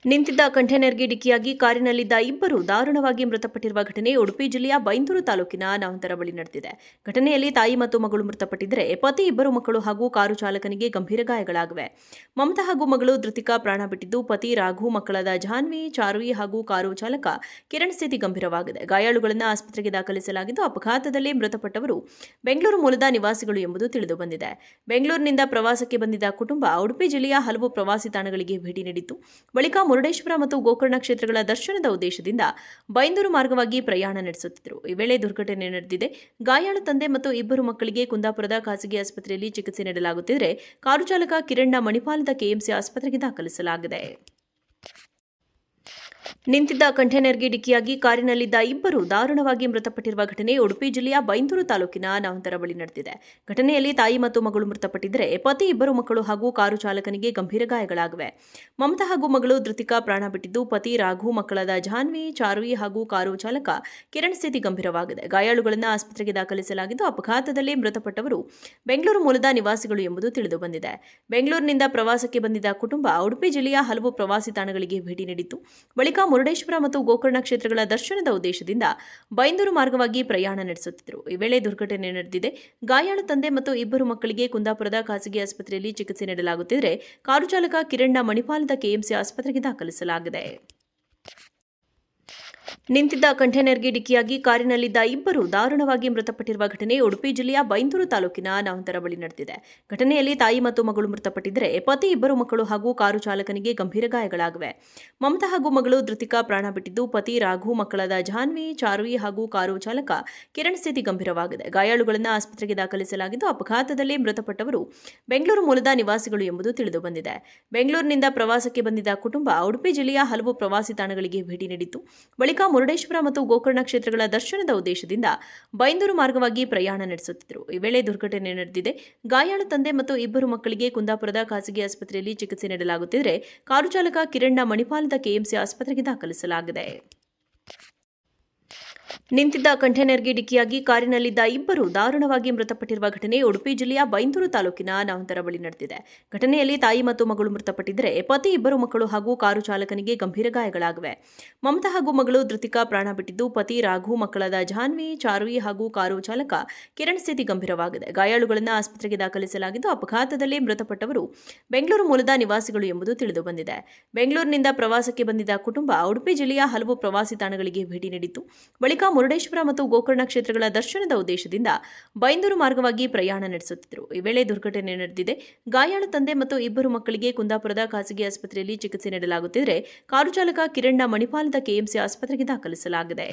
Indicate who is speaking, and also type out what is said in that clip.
Speaker 1: ನಿಂತಿದ್ದ ಕಂಟೈನರ್ಗೆ ಡಿಕ್ಕಿಯಾಗಿ ಕಾರಿನಲ್ಲಿದ್ದ ಇಬ್ಬರು ದಾರುಣವಾಗಿ ಮೃತಪಟ್ಟಿರುವ ಘಟನೆ ಉಡುಪಿ ಜಿಲ್ಲೆಯ ಬೈಂದೂರು ತಾಲೂಕಿನ ನಾವಂತರ ಬಳಿ ನಡೆದಿದೆ. ಘಟನೆಯಲ್ಲಿ ತಾಯಿ ಮತ್ತು ಮಗಳು ಮೃತಪಟ್ಟಿದ್ದರೆ ಪತಿ, ಇಬ್ಬರು ಮಕ್ಕಳು ಹಾಗೂ ಕಾರು ಚಾಲಕನಿಗೆ ಗಂಭೀರ ಗಾಯಗಳಾಗಿವೆ. ಮಮತಾ ಹಾಗೂ ಮಗಳು ಧೃತಿಕಾ ಪ್ರಾಣ ಬಿಟ್ಟಿದ್ದು, ಪತಿ ರಾಘು, ಮಕ್ಕಳಾದ ಜಾನ್ವಿ, ಚಾರ್ವಿ ಹಾಗೂ ಕಾರು ಚಾಲಕ ಕಿರಣ್ ಸ್ಥಿತಿ ಗಂಭೀರವಾಗಿದೆ. ಗಾಯಾಳುಗಳನ್ನು ಆಸ್ಪತ್ರೆಗೆ ದಾಖಲಿಸಲಾಗಿದ್ದು, ಅಪಘಾತದಲ್ಲಿ ಮೃತಪಟ್ಟವರು ಬೆಂಗಳೂರು ಮೂಲದ ನಿವಾಸಿಗಳು ಎಂಬುದು ತಿಳಿದುಬಂದಿದೆ. ಬೆಂಗಳೂರಿನಿಂದ ಪ್ರವಾಸಕ್ಕೆ ಬಂದಿದ್ದ ಕುಟುಂಬ ಉಡುಪಿ ಜಿಲ್ಲೆಯ ಹಲವು ಪ್ರವಾಸಿ ತಾಣಗಳಿಗೆ ಭೇಟಿ ನೀಡಿತ್ತು. ಬಳಿಕ ಮುರುಡೇಶ್ವರ ಮತ್ತು ಗೋಕರ್ಣ ಕ್ಷೇತ್ರಗಳ ದರ್ಶನದ ಉದ್ದೇಶದಿಂದ ಬೈಂದೂರು ಮಾರ್ಗವಾಗಿ ಪ್ರಯಾಣ ನಡೆಸುತ್ತಿದ್ದರು. ಈ ವೇಳೆ ದುರ್ಘಟನೆ ನಡೆದಿದೆ. ಗಾಯಾಳು ತಂದೆ ಮತ್ತು ಇಬ್ಬರು ಮಕ್ಕಳಿಗೆ ಕುಂದಾಪುರದ ಖಾಸಗಿ ಆಸ್ಪತ್ರೆಯಲ್ಲಿ ಚಿಕಿತ್ಸೆ ನೀಡಲಾಗುತ್ತಿದ್ದರೆ, ಕಾರು ಚಾಲಕ ಕಿರಣ್ನ ಮಣಿಪಾಲದ ಕೆಎಂಸಿ ಆಸ್ಪತ್ರೆಗೆ ದಾಖಲಿಸಲಾಗಿದೆ. ನಿಂತಿದ್ದ ಕಂಟೈನರ್ಗೆ ಡಿಕ್ಕಿಯಾಗಿ ಕಾರಿನಲ್ಲಿದ್ದ ಇಬ್ಬರು ದಾರುಣವಾಗಿ ಮೃತಪಟ್ಟಿರುವ ಘಟನೆ ಉಡುಪಿ ಜಿಲ್ಲೆಯ ಬೈಂದೂರು ತಾಲೂಕಿನ ನಾವಂತರ ಬಳಿ ನಡೆದಿದೆ. ಘಟನೆಯಲ್ಲಿ ತಾಯಿ ಮತ್ತು ಮಗಳು ಮೃತಪಟ್ಟಿದ್ದರೆ ಪತಿ, ಇಬ್ಬರು ಮಕ್ಕಳು ಹಾಗೂ ಕಾರು ಚಾಲಕನಿಗೆ ಗಂಭೀರ ಗಾಯಗಳಾಗಿವೆ. ಮಮತಾ ಹಾಗೂ ಮಗಳು ಧೃತಿಕಾ ಪ್ರಾಣ ಬಿಟ್ಟಿದ್ದು, ಪತಿ ರಾಘು, ಮಕ್ಕಳಾದ ಜಾನ್ವಿ, ಚಾರ್ವಿ ಹಾಗೂ ಕಾರು ಚಾಲಕ ಕಿರಣ್ ಸ್ಥಿತಿ ಗಂಭೀರವಾಗಿದೆ. ಗಾಯಾಳುಗಳನ್ನು ಆಸ್ಪತ್ರೆಗೆ ದಾಖಲಿಸಲಾಗಿದ್ದು, ಅಪಘಾತದಲ್ಲಿ ಮೃತಪಟ್ಟವರು ಬೆಂಗಳೂರು ಮೂಲದ ನಿವಾಸಿಗಳು ಎಂಬುದು ತಿಳಿದುಬಂದಿದೆ. ಬೆಂಗಳೂರಿನಿಂದ ಪ್ರವಾಸಕ್ಕೆ ಬಂದಿದ್ದ ಕುಟುಂಬ ಉಡುಪಿ ಜಿಲ್ಲೆಯ ಹಲವು ಪ್ರವಾಸಿ ತಾಣಗಳಿಗೆ ಭೇಟಿ ನೀಡಿತ್ತು. ಬಳಿಕ ಮುರುಡೇಶ್ವರ ಮತ್ತು ಗೋಕರ್ಣ ಕ್ಷೇತ್ರಗಳ ದರ್ಶನದ ಉದ್ದೇಶದಿಂದ ಬೈಂದೂರು ಮಾರ್ಗವಾಗಿ ಪ್ರಯಾಣ ನಡೆಸುತ್ತಿದ್ದರು. ಈ ವೇಳೆ ದುರ್ಘಟನೆ ನಡೆದಿದೆ. ಗಾಯಾಳು ತಂದೆ ಮತ್ತು ಇಬ್ಬರು ಮಕ್ಕಳಿಗೆ ಕುಂದಾಪುರದ ಖಾಸಗಿ ಆಸ್ಪತ್ರೆಯಲ್ಲಿ ಚಿಕಿತ್ಸೆ ನೀಡಲಾಗುತ್ತಿದ್ದರೆ, ಕಾರು ಚಾಲಕ ಕಿರಣ್ನ ಮಣಿಪಾಲದ ಕೆಎಂಸಿ ಆಸ್ಪತ್ರೆಗೆ ದಾಖಲಿಸಲಾಗಿದೆ. ನಿಂತಿದ್ದ ಕಂಟೈನರ್ಗೆ ಡಿಕ್ಕಿಯಾಗಿ ಕಾರಿನಲ್ಲಿದ್ದ ಇಬ್ಬರು ದಾರುಣವಾಗಿ ಮೃತಪಟ್ಟಿರುವ ಘಟನೆ ಉಡುಪಿ ಜಿಲ್ಲೆಯ ಬೈಂದೂರು ತಾಲೂಕಿನ ನಾವಂತರ ಬಳಿ ನಡೆದಿದೆ. ಘಟನೆಯಲ್ಲಿ ತಾಯಿ ಮತ್ತು ಮಗಳು ಮೃತಪಟ್ಟಿದ್ದರೆ ಪತಿ, ಇಬ್ಬರು ಮಕ್ಕಳು ಹಾಗೂ ಕಾರು ಚಾಲಕನಿಗೆ ಗಂಭೀರ ಗಾಯಗಳಾಗಿವೆ. ಮಮತಾ ಹಾಗೂ ಮಗಳು ಧೃತಿಕಾ ಪ್ರಾಣ ಬಿಟ್ಟಿದ್ದು, ಪತಿ ರಾಘು, ಮಕ್ಕಳಾದ ಜಾನ್ವಿ, ಚಾರ್ವಿ ಹಾಗೂ ಕಾರು ಚಾಲಕ ಕಿರಣ್ ಸ್ಥಿತಿ ಗಂಭೀರವಾಗಿದೆ. ಗಾಯಾಳುಗಳನ್ನು ಆಸ್ಪತ್ರೆಗೆ ದಾಖಲಿಸಲಾಗಿದ್ದು, ಅಪಘಾತದಲ್ಲಿ ಮೃತಪಟ್ಟವರು ಬೆಂಗಳೂರು ಮೂಲದ ನಿವಾಸಿಗಳು ಎಂಬುದು ತಿಳಿದುಬಂದಿದೆ. ಬೆಂಗಳೂರಿನಿಂದ ಪ್ರವಾಸಕ್ಕೆ ಬಂದಿದ್ದ ಕುಟುಂಬ ಉಡುಪಿ ಜಿಲ್ಲೆಯ ಹಲವು ಪ್ರವಾಸಿ ತಾಣಗಳಿಗೆ ಭೇಟಿ ನೀಡಿತ್ತು. ಬಳಿಕ ಮುರುಡೇಶ್ವರ ಮತ್ತು ಗೋಕರ್ಣ ಕ್ಷೇತ್ರಗಳ ದರ್ಶನದ ಉದ್ದೇಶದಿಂದ ಬೈಂದೂರು ಮಾರ್ಗವಾಗಿ ಪ್ರಯಾಣ ನಡೆಸುತ್ತಿದ್ದರು. ಈ ವೇಳೆ ದುರ್ಘಟನೆ ನಡೆದಿದೆ. ಗಾಯಾಳು ತಂದೆ ಮತ್ತು ಇಬ್ಬರು ಮಕ್ಕಳಿಗೆ ಕುಂದಾಪುರದ ಖಾಸಗಿ ಆಸ್ಪತ್ರೆಯಲ್ಲಿ ಚಿಕಿತ್ಸೆ ನೀಡಲಾಗುತ್ತಿದ್ದರೆ, ಕಾರು ಚಾಲಕ ಕಿರಣ್ನ ಮಣಿಪಾಲದ ಕೆಎಂಸಿ ಆಸ್ಪತ್ರೆಗೆ ದಾಖಲಿಸಲಾಗಿದೆ. ನಿಂತಿದ್ದ ಕಂಟೈನರ್ಗೆ ಡಿಕ್ಕಿಯಾಗಿ ಕಾರಿನಲ್ಲಿದ್ದ ಇಬ್ಬರು ದಾರುಣವಾಗಿ ಮೃತಪಟ್ಟಿರುವ ಘಟನೆ ಉಡುಪಿ ಜಿಲ್ಲೆಯ ಬೈಂದೂರು ತಾಲೂಕಿನ ನಾವಂತರ ಬಳಿ ನಡೆದಿದೆ. ಘಟನೆಯಲ್ಲಿ ತಾಯಿ ಮತ್ತು ಮಗಳು ಮೃತಪಟ್ಟಿದ್ದರೆ ಪತಿ, ಇಬ್ಬರು ಮಕ್ಕಳು ಹಾಗೂ ಕಾರು ಚಾಲಕನಿಗೆ ಗಂಭೀರ ಗಾಯಗಳಾಗಿವೆ. ಮಮತಾ ಹಾಗೂ ಮಗಳು ಧೃತಿಕಾ ಪ್ರಾಣ ಬಿಟ್ಟಿದ್ದು, ಪತಿ ರಾಘು, ಮಕ್ಕಳಾದ ಜಾನ್ವಿ, ಚಾರ್ವಿ ಹಾಗೂ ಕಾರು ಚಾಲಕ ಕಿರಣ್ ಸ್ಥಿತಿ ಗಂಭೀರವಾಗಿದೆ. ಗಾಯಾಳುಗಳನ್ನು ಆಸ್ಪತ್ರೆಗೆ ದಾಖಲಿಸಲಾಗಿದ್ದು, ಅಪಘಾತದಲ್ಲಿ ಮೃತಪಟ್ಟವರು ಬೆಂಗಳೂರು ಮೂಲದ ನಿವಾಸಿಗಳು ಎಂಬುದು ತಿಳಿದುಬಂದಿದೆ. ಬೆಂಗಳೂರಿನಿಂದ ಪ್ರವಾಸಕ್ಕೆ ಬಂದಿದ್ದ ಕುಟುಂಬ ಉಡುಪಿ ಜಿಲ್ಲೆಯ ಹಲವು ಪ್ರವಾಸಿ ತಾಣಗಳಿಗೆ ಭೇಟಿ ನೀಡಿತ್ತು. ಬಳಿಕ ಮುರುಡೇಶ್ವರ ಮತ್ತು ಗೋಕರ್ಣ ಕ್ಷೇತ್ರಗಳ ದರ್ಶನದ ಉದ್ದೇಶದಿಂದ ಬೈಂದೂರು ಮಾರ್ಗವಾಗಿ ಪ್ರಯಾಣ ನಡೆಸುತ್ತಿದ್ದರು. ಈ ವೇಳೆ ದುರ್ಘಟನೆ ನಡೆದಿದೆ. ಗಾಯಾಳು ತಂದೆ ಮತ್ತು ಇಬ್ಬರು ಮಕ್ಕಳಿಗೆ ಕುಂದಾಪುರದ ಖಾಸಗಿ ಆಸ್ಪತ್ರೆಯಲ್ಲಿ ಚಿಕಿತ್ಸೆ ನೀಡಲಾಗುತ್ತಿದ್ದರೆ, ಕಾರು ಚಾಲಕ ಕಿರಣ್ನ ಮಣಿಪಾಲದ ಕೆಎಂಸಿ ಆಸ್ಪತ್ರೆಗೆ ದಾಖಲಿಸಲಾಗಿದೆ.